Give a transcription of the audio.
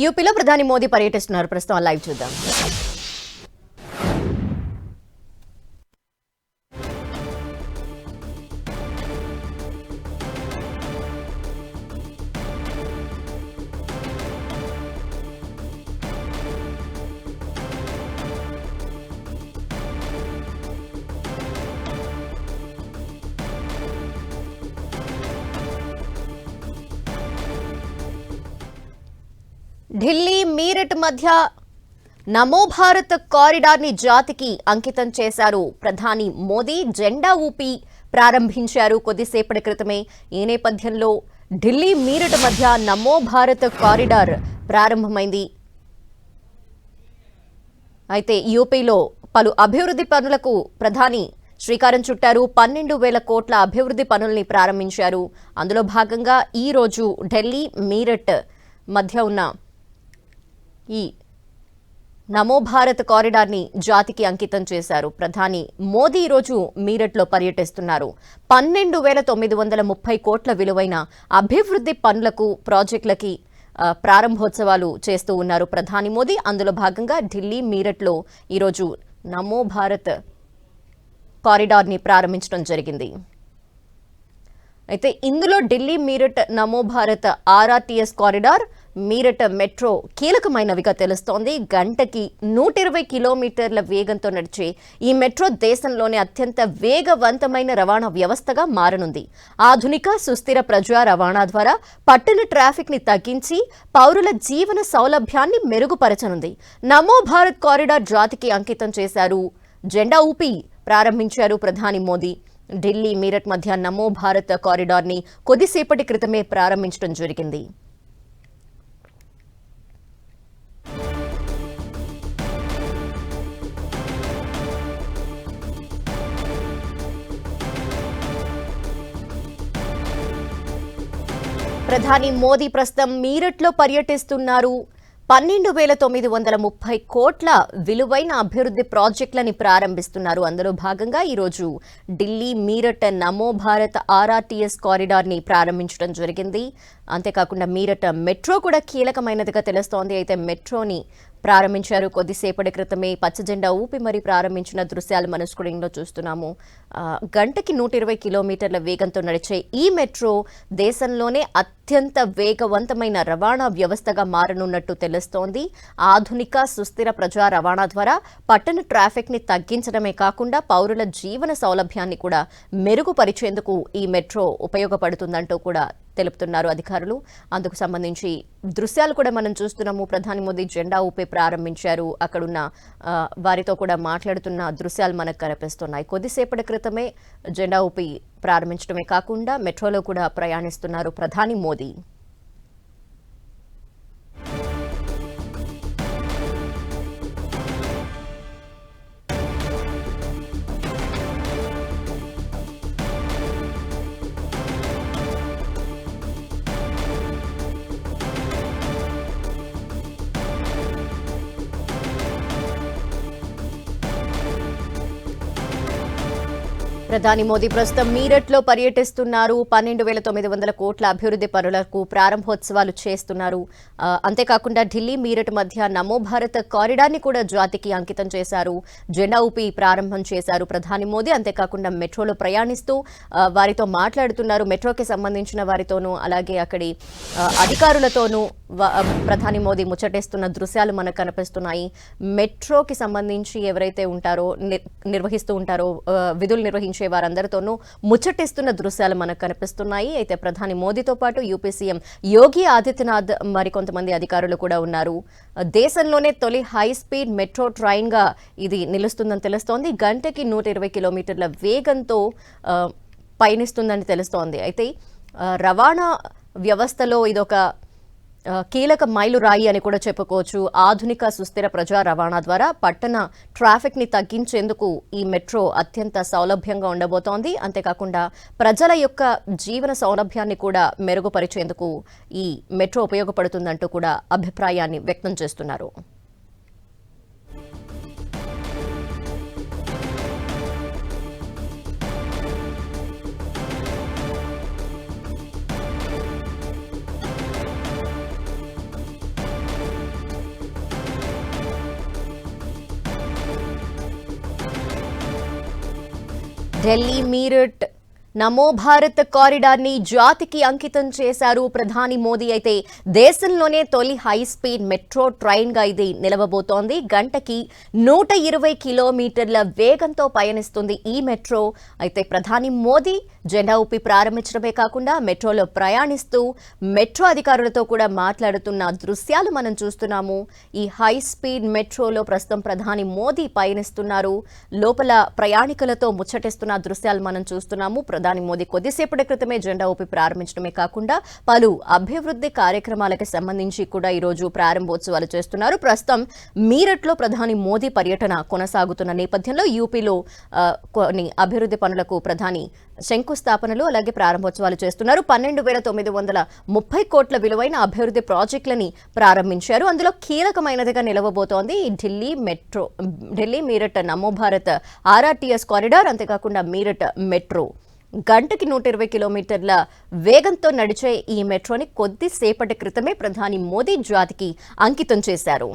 యూపీలో ప్రధాని మోదీ పర్యటిస్తున్నారు. ప్రస్తుతం లైవ్ చూద్దాం. ఢిల్లీ మీరట్ మధ్య నమో భారత్ కారిడార్ ని జాతికి అంకితం చేశారు ప్రధాని మోదీ. జెండా ఊపి ప్రారంభించారు కొద్దిసేపటి క్రితమే. ఈ నేపథ్యంలో ఢిల్లీ మీరట్ మధ్య నమో భారత్ కారిడార్ ప్రారంభమైంది. అయితే యూపీలో పలు అభివృద్ధి పనులకు ప్రధాని శ్రీకారం చుట్టారు. 12,000 కోట్ల అభివృద్ధి పనుల్ని ప్రారంభించారు. అందులో భాగంగా ఈ రోజు ఢిల్లీ మీరట్ మధ్య ఉన్న ఈ నమో భారత్ కారిడార్ ని జాతికి అంకితం చేశారు. ప్రధాని మోదీ ఈరోజు మీరట్లో పర్యటిస్తున్నారు. 12,930 కోట్ల విలువైన అభివృద్ధి పనులకు ప్రాజెక్టులకి ప్రారంభోత్సవాలు చేస్తూ ఉన్నారు ప్రధాని మోదీ. అందులో భాగంగా ఢిల్లీ మీరట్లో ఈరోజు నమో భారత్ కారిడార్ ని ప్రారంభించడం జరిగింది. అయితే ఇందులో Delhi Meerut Namo Bharat RRTS corridor, Meerut metro కీలకమైనవిగా తెలుస్తోంది. గంటకి 120 కిలోమీటర్ల వేగంతో నడిచే ఈ మెట్రో దేశంలోనే అత్యంత వేగవంతమైన రవాణా వ్యవస్థగా మారనుంది. ఆధునిక సుస్థిర ప్రజా రవాణా ద్వారా పట్టణ ట్రాఫిక్ ని తగ్గించి పౌరుల జీవన సౌలభ్యాన్ని మెరుగుపరచనుంది. నమో భారత్ కారిడార్ జాతికి అంకితం చేశారు. జెండా ఊపి ప్రారంభించారు ప్రధాని మోదీ. ఢిల్లీ మీరట్ మధ్య నమో భారత్ కారిడార్ ని కొద్దిసేపటి క్రితమే ప్రారంభించడం జరిగింది. ప్రధాని మోదీ ప్రస్తుతం మీరట్లో పర్యటిస్తున్నారు. 12,930 కోట్ల విలువైన అభివృద్ధి ప్రాజెక్టులని ప్రారంభిస్తున్నారు. అందులో భాగంగా ఈరోజు ఢిల్లీ మీరట్ నమో భారత్ ఆర్ఆర్టీఎస్ కారిడార్ ని ప్రారంభించడం జరిగింది. అంతేకాకుండా మీరట్ మెట్రో కూడా కీలకమైనదిగా తెలుస్తోంది. అయితే మెట్రోని ప్రారంభించారు కొద్దిసేపటి క్రితమే. పచ్చ జెండా ఊపి మరి ప్రారంభించిన దృశ్యాలు మన స్క్రీన్లో చూస్తున్నాము. గంటకి 120 కిలోమీటర్ల వేగంతో నడిచే ఈ మెట్రో దేశంలోనే అత్యంత వేగవంతమైన రవాణా వ్యవస్థగా మారనున్నట్టు తెలుస్తోంది. ఆధునిక సుస్థిర ప్రజా రవాణా ద్వారా పట్టణ ట్రాఫిక్ ని తగ్గించడమే కాకుండా పౌరుల జీవన సౌలభ్యాన్ని కూడా మెరుగుపరిచేందుకు ఈ మెట్రో ఉపయోగపడుతుందంటూ కూడా తెలుపుతున్నారు అధికారులు. అందుకు సంబంధించి దృశ్యాలు కూడా మనం చూస్తున్నాము. ప్రధాని మోదీ జెండా ఊపి ప్రారంభించారు. అక్కడున్న వారితో కూడా మాట్లాడుతున్న దృశ్యాలు మనకు కనిపిస్తున్నాయి. కొద్దిసేపటి క్రితమే జెండా ఊపి ప్రారంభించడమే కాకుండా మెట్రోలో కూడా ప్రయాణిస్తున్నారు ప్రధాని మోదీ. ప్రధాని మోదీ ప్రస్తుతం మీరట్లో పర్యటిస్తున్నారు. 12,900 కోట్ల అభివృద్ధి పనులకు ప్రారంభోత్సవాలు చేస్తున్నారు. అంతేకాకుండా ఢిల్లీ మీరట్ మధ్య నమో భారత్ కారిడార్ ని కూడా జాతికి అంకితం చేశారు. జెండా ఊపి ప్రారంభం చేశారు ప్రధాని మోదీ. అంతేకాకుండా మెట్రోలో ప్రయాణిస్తూ వారితో మాట్లాడుతున్నారు. మెట్రోకి సంబంధించిన వారితోనూ అలాగే అక్కడి అధికారులతోనూ ప్రధాని మోదీ ముచ్చటిస్తున్న దృశ్యాలు మనకు కనిపిస్తున్నాయి. మెట్రోకి సంబంధించి ఎవరైతే ఉంటారో నిర్వహిస్తూ ఉంటారో విధులు నిర్వహించే వారందరితోనూ ముచ్చటిస్తున్న దృశ్యాలు మనకు కనిపిస్తున్నాయి. అయితే ప్రధాని మోదీతో పాటు యూపీ సీఎం యోగి ఆదిత్యనాథ్ మరికొంతమంది అధికారులు కూడా ఉన్నారు. దేశంలోనే తొలి హై స్పీడ్ మెట్రో ట్రైన్ గా ఇది నిలుస్తుందని తెలుస్తోంది. గంటకి 120 కిలోమీటర్ల వేగంతో పయనిస్తుందని తెలుస్తోంది. అయితే రవాణా వ్యవస్థలో ఇదొక కీలక మైలురాయి అని కూడా చెప్పుకోవచ్చు. ఆధునిక సుస్థిర ప్రజా రవాణా ద్వారా పట్టణ ట్రాఫిక్ ని తగ్గించేందుకు ఈ మెట్రో అత్యంత సౌలభ్యంగా ఉండబోతోంది. అంతేకాకుండా ప్రజల యొక్క జీవన సౌలభ్యాన్ని కూడా మెరుగుపరిచేందుకు ఈ మెట్రో ఉపయోగపడుతుందంటూ కూడా అభిప్రాయాన్ని వ్యక్తం చేస్తున్నారు. ఢిల్లీ మీరట్ నమో భారత్ కారిడార్ ని జాతికి అంకితం చేశారు ప్రధాని మోదీ. అయితే దేశంలోనే తొలి హై స్పీడ్ మెట్రో ట్రైన్ గా ఇది నిలవబోతోంది. గంటకి 120 కిలోమీటర్ల వేగంతో పయనిస్తుంది ఈ మెట్రో. అయితే ప్రధాని మోదీ జెండా ఊపి ప్రారంభించడమే కాకుండా మెట్రోలో ప్రయాణిస్తూ మెట్రో అధికారులతో కూడా మాట్లాడుతున్న దృశ్యాలు మనం చూస్తున్నాము. ఈ హై స్పీడ్ మెట్రోలో ప్రస్తుతం ప్రధాని మోదీ పయనిస్తున్నారు. లోపల ప్రయాణికులతో ముచ్చటిస్తున్న దృశ్యాలు మనం చూస్తున్నాము. ప్రధాని మోదీ కొద్దిసేపటి క్రితమే జెండా ఊపి ప్రారంభించడమే కాకుండా పలు అభివృద్ధి కార్యక్రమాలకు సంబంధించి కూడా ఈరోజు ప్రారంభోత్సవాలు చేస్తున్నారు. ప్రస్తుతం మీరట్లో ప్రధాని మోదీ పర్యటన కొనసాగుతున్న నేపథ్యంలో యూపీలో కొన్ని అభివృద్ధి పనులకు ప్రధాని శంకుస్థాపనలు అలాగే ప్రారంభోత్సవాలు చేస్తున్నారు. 12,930 కోట్ల విలువైన అభివృద్ధి ప్రాజెక్టులని ప్రారంభించారు. అందులో కీలకమైనదిగా నిలవబోతోంది ఢిల్లీ మీరట్ నమో భారత్ ఆర్ఆర్టీఎస్ కారిడార్, అంతేకాకుండా మీరట్ మెట్రో. గంటకి 120 కిలోమీటర్ల వేగంతో నడిచే ఈ మెట్రోని కొద్దిసేపటి క్రితమే ప్రధాని మోదీ జాతికి అంకితం చేశారు.